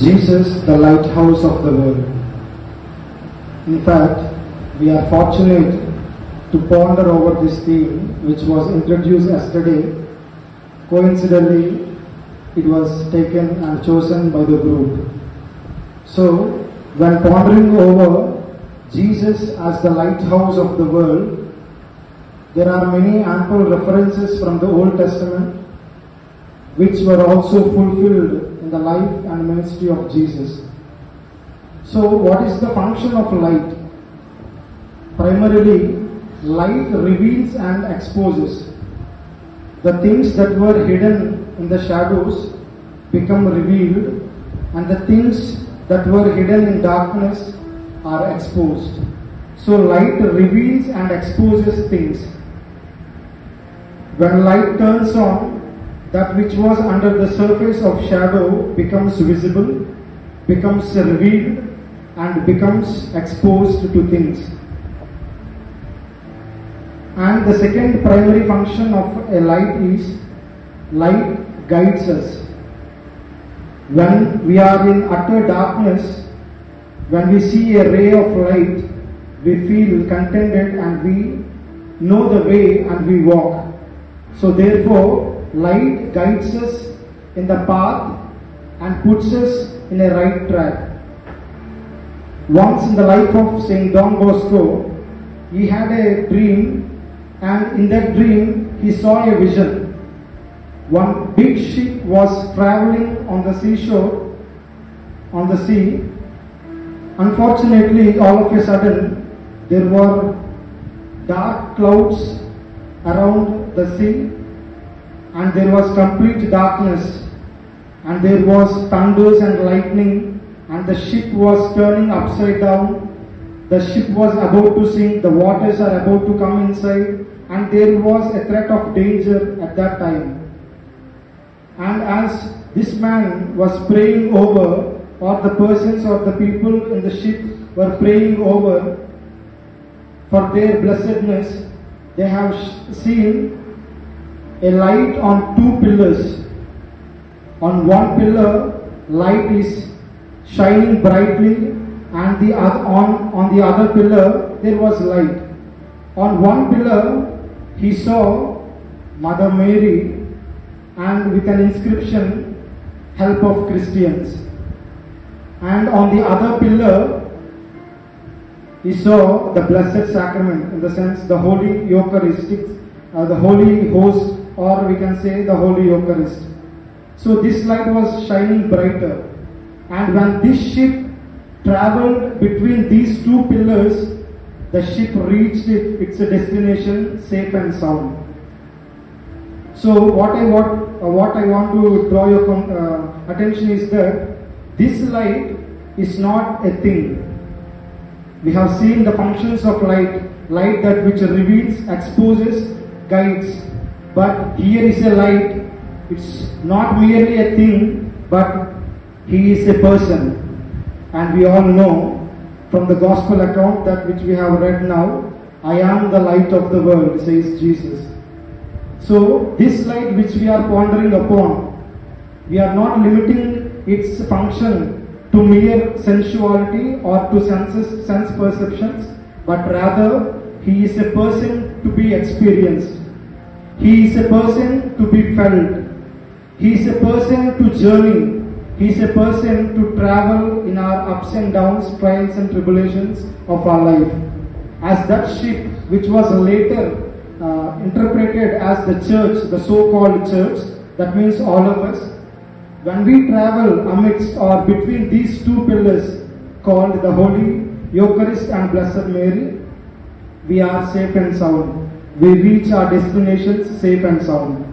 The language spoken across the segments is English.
Jesus, the lighthouse of the world. In fact, we are fortunate to ponder over this theme, which was introduced yesterday. Coincidentally, it was taken and chosen by the group. So, when pondering over Jesus as the lighthouse of the world, there are many ample references from the Old Testament which were also fulfilled in the life and ministry of Jesus. So, what is the function of light? Primarily, light reveals and exposes. The things that were hidden in the shadows become revealed, and the things that were hidden in darkness are exposed. So, light reveals and exposes things. When light turns on, that which was under the surface of shadow becomes visible, becomes revealed, and becomes exposed to things. And the second primary function of a light is light guides us. When we are in utter darkness, when we see a ray of light, we feel contented and we know the way and we walk. So therefore, light guides us in the path and puts us in a right track. Once in the life of Saint Don Bosco, he had a dream, and in that dream he saw a vision. One big ship was traveling on the seashore, on the sea. Unfortunately, all of a sudden, there were dark clouds around the sea, and there was complete darkness, and there was thunders and lightning, and the ship was turning upside down. The ship was about to sink, the waters are about to come inside, and there was a threat of danger at that time. And as this man was praying over, or the persons or the people in the ship were praying over for their blessedness, they have seen a light on two pillars. On one pillar, light is shining brightly, and on the other pillar, there was light. On one pillar, he saw Mother Mary, and with an inscription, "Help of Christians." And on the other pillar, he saw the Blessed Sacrament, in the sense the Holy Eucharistic, the Holy Host, or we can say the Holy Eucharist. So this light was shining brighter. And when this ship traveled between these two pillars, the ship reached its destination safe and sound. So what I want to draw your attention is that this light is not a thing. We have seen the functions of light that which reveals, exposes, guides. But here is a light, it's not merely a thing, but he is a person. And we all know from the gospel account that which we have read now, "I am the light of the world," says Jesus. So this light which we are pondering upon, we are not limiting its function to mere sensuality or to sense perceptions, but rather he is a person to be experienced. He is a person to be felt. He is a person to journey. He is a person to travel in our ups and downs, trials and tribulations of our life. As that ship, which was later interpreted as the church, the so-called church, that means all of us, when we travel amidst or between these two pillars called the Holy Eucharist and Blessed Mary, we are safe and sound. We reach our destinations safe and sound.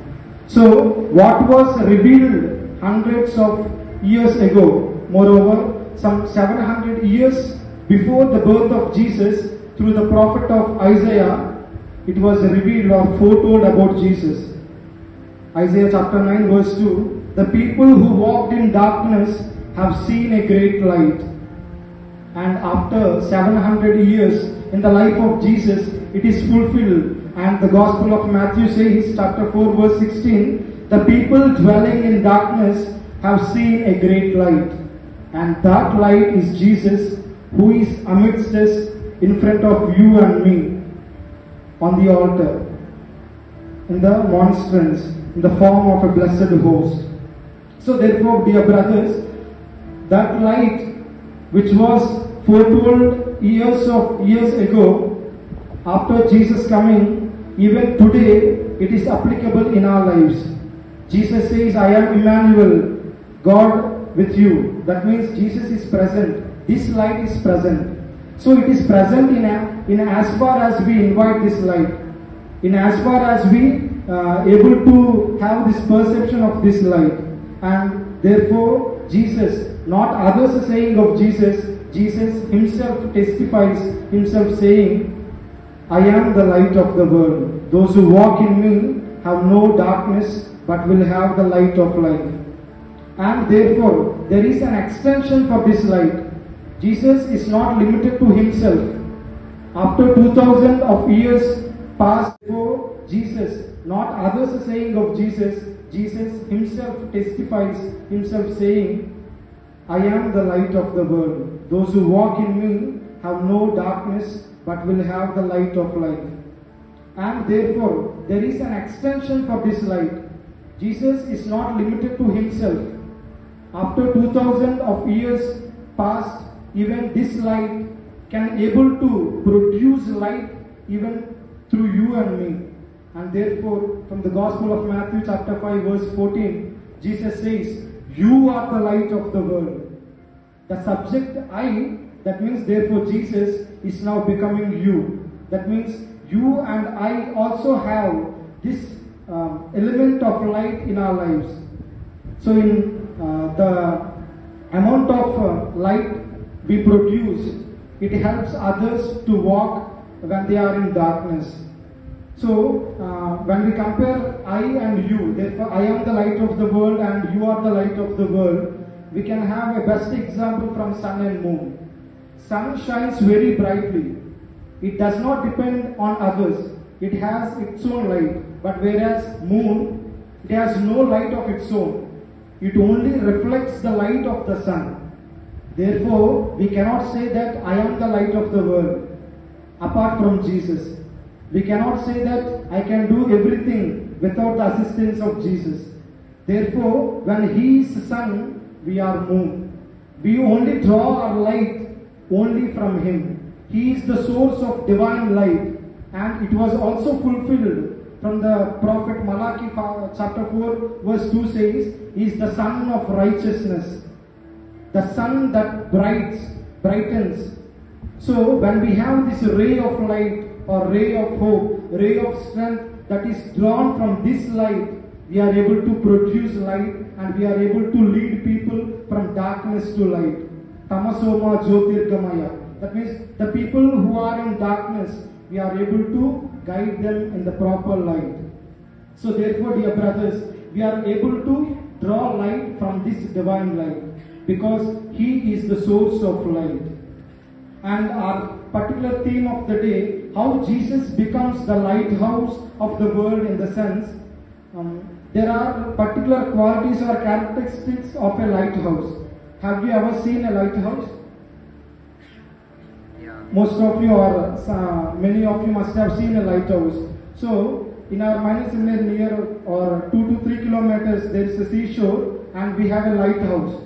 So, what was revealed hundreds of years ago, moreover, some 700 years before the birth of Jesus, through the prophet of Isaiah, it was revealed or foretold about Jesus. Isaiah chapter 9 verse 2, "The people who walked in darkness have seen a great light." And after 700 years in the life of Jesus, it is fulfilled. And the Gospel of Matthew says, chapter 4 verse 16, "The people dwelling in darkness have seen a great light." And that light is Jesus, who is amidst us in front of you and me on the altar, in the monstrance, in the form of a blessed host. So therefore, dear brothers, that light which was foretold years ago, after Jesus coming, even today it is applicable in our lives. Jesus says, I am Emmanuel, God with you. That means Jesus is present. This light is present. So it is present in as far as we invite this light, in as far as we able to have this perception of this light. And therefore Jesus, not others saying of Jesus, Jesus himself testifies himself saying, I am the light of the world. Those who walk in me have no darkness but will have the light of life. And therefore there is an extension for this light. Jesus is not limited to himself. After 2000 of years passed before Jesus, not others saying of Jesus, Jesus himself testifies himself saying, I am the light of the world. Those who walk in me have no darkness but will have the light of life. And therefore there is an extension for this light. Jesus is not limited to himself. After 2000 of years passed, even this light can able to produce light even through you and me. And therefore, from the Gospel of Matthew chapter 5 verse 14, Jesus says, you are the light of the world. The subject I, that means therefore Jesus is now becoming you. That means you and I also have this element of light in our lives. So in the amount of light we produce, it helps others to walk when they are in darkness. So when we compare I and you, therefore I am the light of the world and you are the light of the world, we can have a best example from sun and moon. Sun shines very brightly. It does not depend on others. It has its own light. But whereas moon, it has no light of its own. It only reflects the light of the sun. Therefore, we cannot say that I am the light of the world apart from Jesus. We cannot say that I can do everything without the assistance of Jesus. Therefore, when He is sun, we are moon. We only draw our light only from Him. He is the source of divine light, and it was also fulfilled from the prophet Malachi chapter 4 verse 2 says, He is the sun of righteousness, the sun that brightens. So when we have this ray of light or ray of hope, ray of strength that is drawn from this light, we are able to produce light and we are able to lead people from darkness to light. Tamasoma Jyotirgamaya. That means the people who are in darkness, we are able to guide them in the proper light. So therefore, dear brothers, we are able to draw light from this divine light because He is the source of light. And our particular theme of the day, how Jesus becomes the lighthouse of the world, in the sense, there are particular qualities or characteristics of a lighthouse. Have you ever seen a lighthouse? Most of you or many of you must have seen a lighthouse. So in our minor seminary near or 2 to 3 kilometers there is a seashore and we have a lighthouse.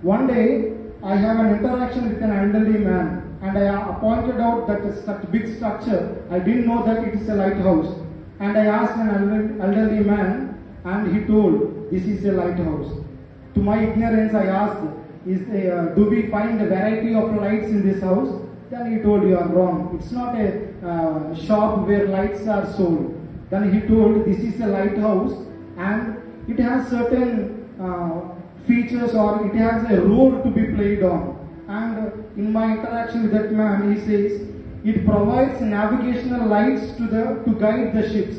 One day I have an interaction with an elderly man and I pointed out that such big structure, I didn't know that it is a lighthouse. And I asked an elderly man and he told, this is a lighthouse. To my ignorance I asked, do we find a variety of lights in this house? Then he told, you are wrong. It's not a shop where lights are sold. Then he told, this is a lighthouse and it has certain features or it has a role to be played on. And in my interaction with that man, he says, it provides navigational lights to guide the ships.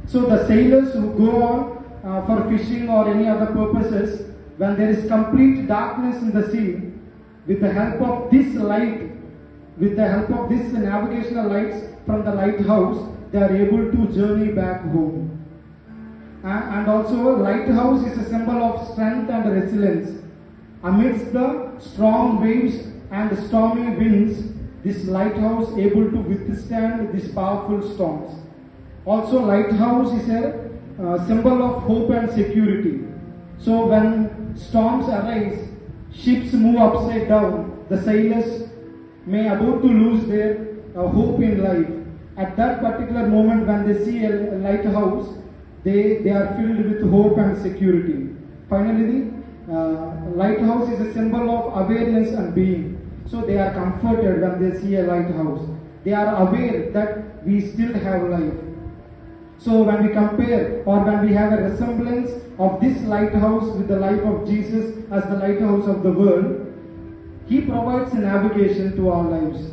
So the sailors who go on for fishing or any other purposes, when there is complete darkness in the sea, with the help of this light, with the help of these navigational lights from the lighthouse, they are able to journey back home. And also, lighthouse is a symbol of strength and resilience. Amidst the strong waves and stormy winds, this lighthouse able to withstand these powerful storms. Also, lighthouse is a symbol of hope and security. So when storms arise, ships move upside down, the sailors may about to lose their hope in life. At that particular moment when they see a lighthouse, they are filled with hope and security. Finally, lighthouse is a symbol of awareness and being. So they are comforted when they see a lighthouse. They are aware that we still have life. So when we compare or when we have a resemblance of this lighthouse with the life of Jesus as the lighthouse of the world, He provides a navigation to our lives.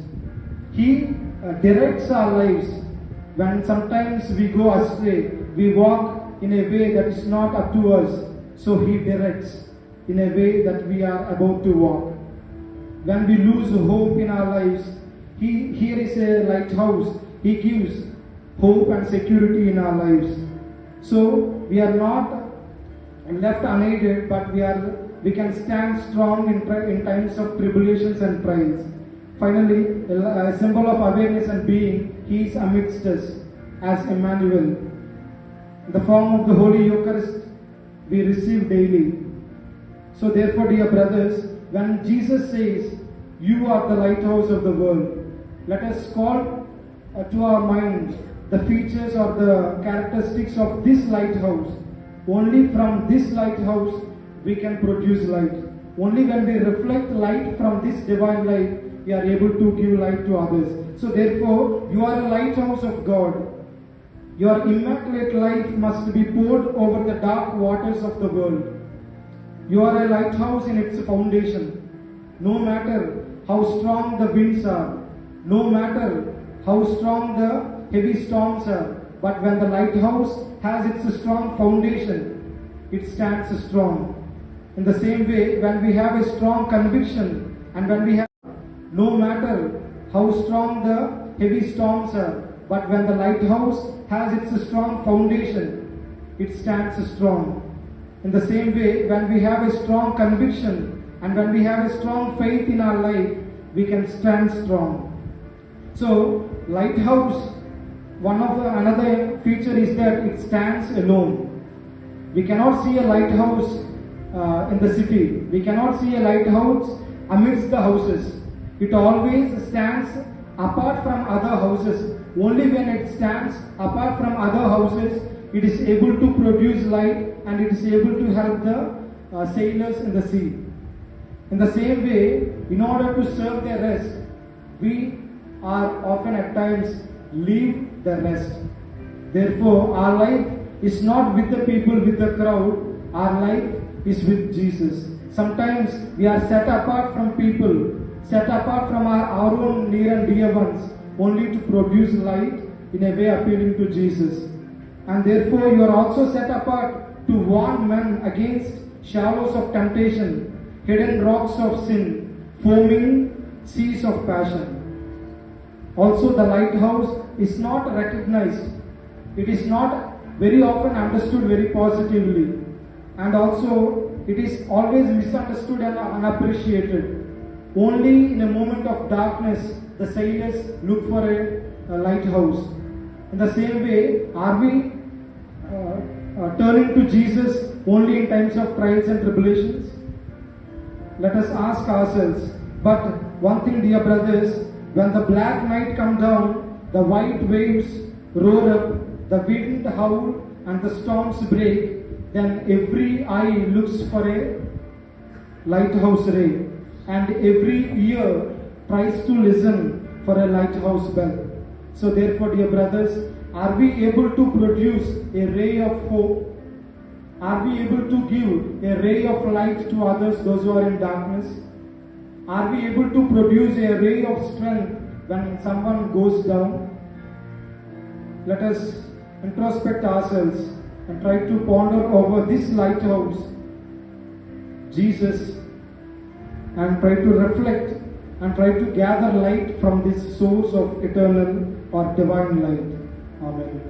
He directs our lives. When sometimes we go astray, we walk in a way that is not up to us. So He directs in a way that we are about to walk. When we lose hope in our lives, here is a lighthouse. He gives hope and security in our lives. So we are not left unaided, but we can stand strong in times of tribulations and trials. Finally, a symbol of awareness and being, He is amidst us as Emmanuel. In the form of the Holy Eucharist, we receive daily. So therefore, dear brothers, when Jesus says, "You are the lighthouse of the world," let us call to our mind the features or the characteristics of this lighthouse. Only from this lighthouse we can produce light. Only when we reflect light from this divine light, we are able to give light to others. So therefore, you are a lighthouse of God. Your immaculate life must be poured over the dark waters of the world. You are a lighthouse in its foundation. No matter how strong the winds are, no matter how strong the heavy storms are, but when the lighthouse has its strong foundation, it stands strong. In the same way, when we have a strong conviction and when we have, no matter how strong the heavy storms are, but when the lighthouse has its strong foundation, it stands strong. In the same way, when we have a strong conviction and when we have a strong faith in our life, we can stand strong. So, lighthouse, another feature is that it stands alone. We cannot see a lighthouse in the city. We cannot see a lighthouse amidst the houses. It always stands apart from other houses. Only when it stands apart from other houses, it is able to produce light and it is able to help the sailors in the sea. In the same way, in order to serve their rest, we are often at times leave the rest. Therefore, our life is not with the people, with the crowd. Our life is with Jesus. Sometimes we are set apart from people, set apart from our own near and dear ones, only to produce light in a way appealing to Jesus. And therefore, you are also set apart to warn men against shallows of temptation, hidden rocks of sin, foaming seas of passion. Also, the lighthouse is not recognized. It is not very often understood very positively. And also, it is always misunderstood and unappreciated. Only in a moment of darkness, the sailors look for a lighthouse. In the same way, are we turning to Jesus only in times of trials and tribulations? Let us ask ourselves. But one thing, dear brothers, when the black night comes down, the white waves roar up, the wind howl and the storms break, then every eye looks for a lighthouse ray, and every ear tries to listen for a lighthouse bell. So therefore, dear brothers, are we able to produce a ray of hope? Are we able to give a ray of light to others, those who are in darkness? Are we able to produce a ray of strength when someone goes down? Let us introspect ourselves and try to ponder over this lighthouse, Jesus, and try to reflect and try to gather light from this source of eternal or divine light. Amen.